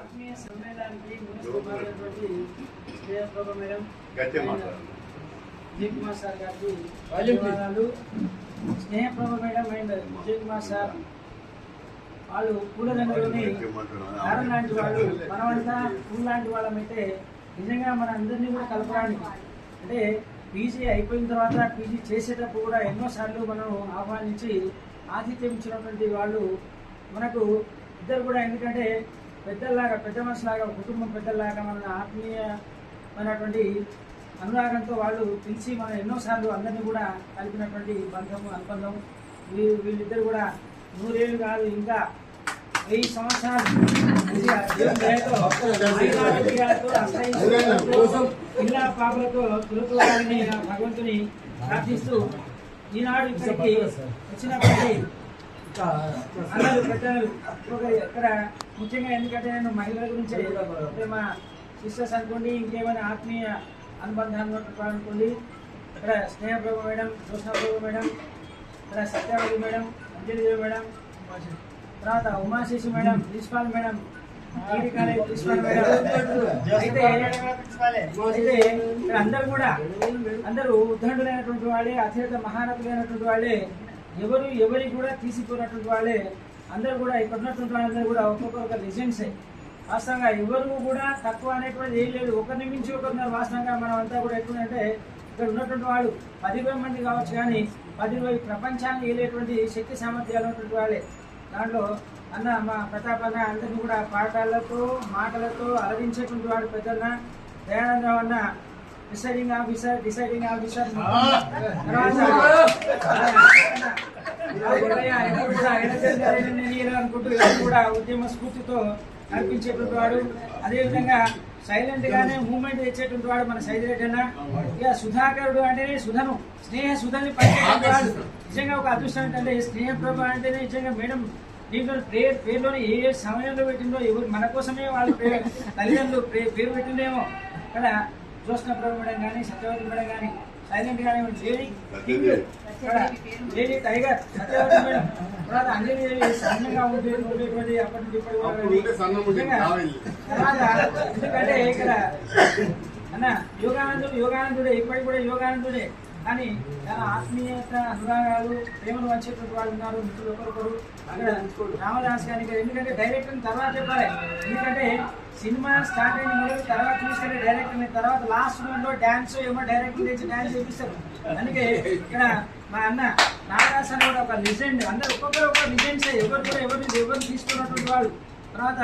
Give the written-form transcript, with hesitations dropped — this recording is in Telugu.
ఆత్మీయ సమ్మేళనానికి municipal madam Vijay Kumar sir గారికి ధన్యవాదాలు. Snehaprabha madam and Vijay Kumar sir వాళ్ళు పూలదండలోని దారం లాంటి వాళ్ళు, మనమంతా పూల లాంటి వాళ్ళమైతే నిజంగా మన అందరినీ కూడా కలపడానికి అంటే పీజీ అయిపోయిన తర్వాత పీజీ చేసేటప్పుడు కూడా ఎన్నోసార్లు మనం ఆహ్వానించి ఆతిథ్యం ఇచ్చినటువంటి వాళ్ళు మనకు ఇద్దరు కూడా. ఎందుకంటే పెద్దలాగా పెద్ద మనుషులాగా కుటుంబం పెద్దలాగా మన ఆత్మీయమైనటువంటి అనురాగంతో వాళ్ళు పిలిచి మనం ఎన్నోసార్లు అందరినీ కూడా కలిపినటువంటి బంధము అనుబంధం. వీళ్ళిద్దరు కూడా 100 ఏళ్ళు కాదు ఇంకా 1000 సంవత్సరాలు పిల్ల పాపలతో తులుకోవాలని భగవంతుని ప్రార్థిస్తూ ఈనాడు ఇక్కడికి వచ్చినప్పటికీ అందరూ పెద్దలు ఇక్కడ ముఖ్యంగా ఎందుకంటే నేను మహిళల గురించి అంటే మా సిస్టర్స్ అనుకోండి, ఇంకేమైనా ఆత్మీయ అనుబంధాలు అనుకోండి, ఇక్కడ స్నేహప్రభు మేడం, జ్యోత్స్నాప్రభు మేడం, ఇక్కడ సత్యవతి మేడం, అంజలిదేవి మేడం, తర్వాత Umasheshi madam, principal madam, degree college principal madam. అయితే ఇక్కడ అందరూ కూడా అందరూ ఉద్దండులైనటువంటి వాళ్ళే, అత్యంత మహారథులైనటువంటి వాళ్ళే, ఎవరికి కూడా తీసిపోయినటువంటి వాళ్ళే. అందరూ కూడా ఇక్కడ ఉన్నటువంటి వాళ్ళందరూ కూడా ఒక్కొక్క లెజెండ్సే. వాస్తవంగా ఎవరు కూడా తక్కువ అనేటువంటి ఏం లేదు. ఒకరిని మించి ఒకరిని వాస్తవంగా మనం అంతా కూడా ఎట్లుందంటే ఇక్కడ ఉన్నటువంటి వాళ్ళు 10,000 మంది కావచ్చు, కానీ 10,000 ప్రపంచాన్ని ఏలేటువంటి శక్తి సామర్థ్యాలు ఉన్నటువంటి వాళ్ళే. దాంట్లో అన్న మా ప్రతాప్ అన్న అందరినీ కూడా పాఠాలతో మాటలతో అలరించేటువంటి వాడు పెద్దన్న. దయానందరావు అన్న డిసైడింగ్ ఆఫీసర్ తర్వాత అనుకుంటూ కూడా ఉద్యమ స్ఫూర్తితో నడిపించేటువంటి వాడు. అదేవిధంగా సైలెంట్ గానే మూవ్మెంట్ తెచ్చేటువంటి వాడు మన సైదిరెడ్డి అన్న. ఇక సుధాకరుడు అంటేనే సుధని పనిచేటువంటి వాడు. నిజంగా ఒక అదృష్టం ఏంటంటే స్నేహప్రభ అంటేనే నిజంగా మేడం దీంట్లో పేరులోనే ఏ సమయంలో పెట్టిందో ఎవరు మన కోసమే వాళ్ళు తల్లిదండ్రులు పేరు పెట్టిందేమో. ఇక్కడ జ్యోత్స్నాప్రభ మేడం కానీ, సత్యవతి మేడం కానీ, సైలెంట్ గానే లేడీ టైగర్ సత్యవతి మేడం, తర్వాత అంజలిదేవి సన్నంగా ఉండేటువంటి అప్పటి నుంచి ఇప్పటి తర్వాత. ఎందుకంటే ఇక్కడ అన్న యోగానందుడే ఇప్పటికి కూడా యోగానందుడే, కానీ చాలా ఆత్మీయత అనురాగాలు ప్రేమను వచ్చేటువంటి వాళ్ళు ఉన్నారు మిత్రులు ఒకరొకరు. అక్కడ రామదాస్ గారి ఎందుకంటే డైరెక్టర్ తర్వాత చెప్పాలి, ఎందుకంటే సినిమా స్టార్ట్ అయిన మొదలు తర్వాత చూసుకుంటే డైరెక్టర్ తర్వాత లాస్ట్ మూమెంట్లో డ్యాన్స్ ఏమో డైరెక్టర్ తెచ్చి డ్యాన్స్ చేపిస్తారు. అందుకే ఇక్కడ మా అన్న నాగదాస్ అని కూడా ఒక లిజెండ్. అందరు ఒక్కొక్కరు ఒక లిజెండ్సే, ఎవరు తీసుకున్నటువంటి వాళ్ళు. తర్వాత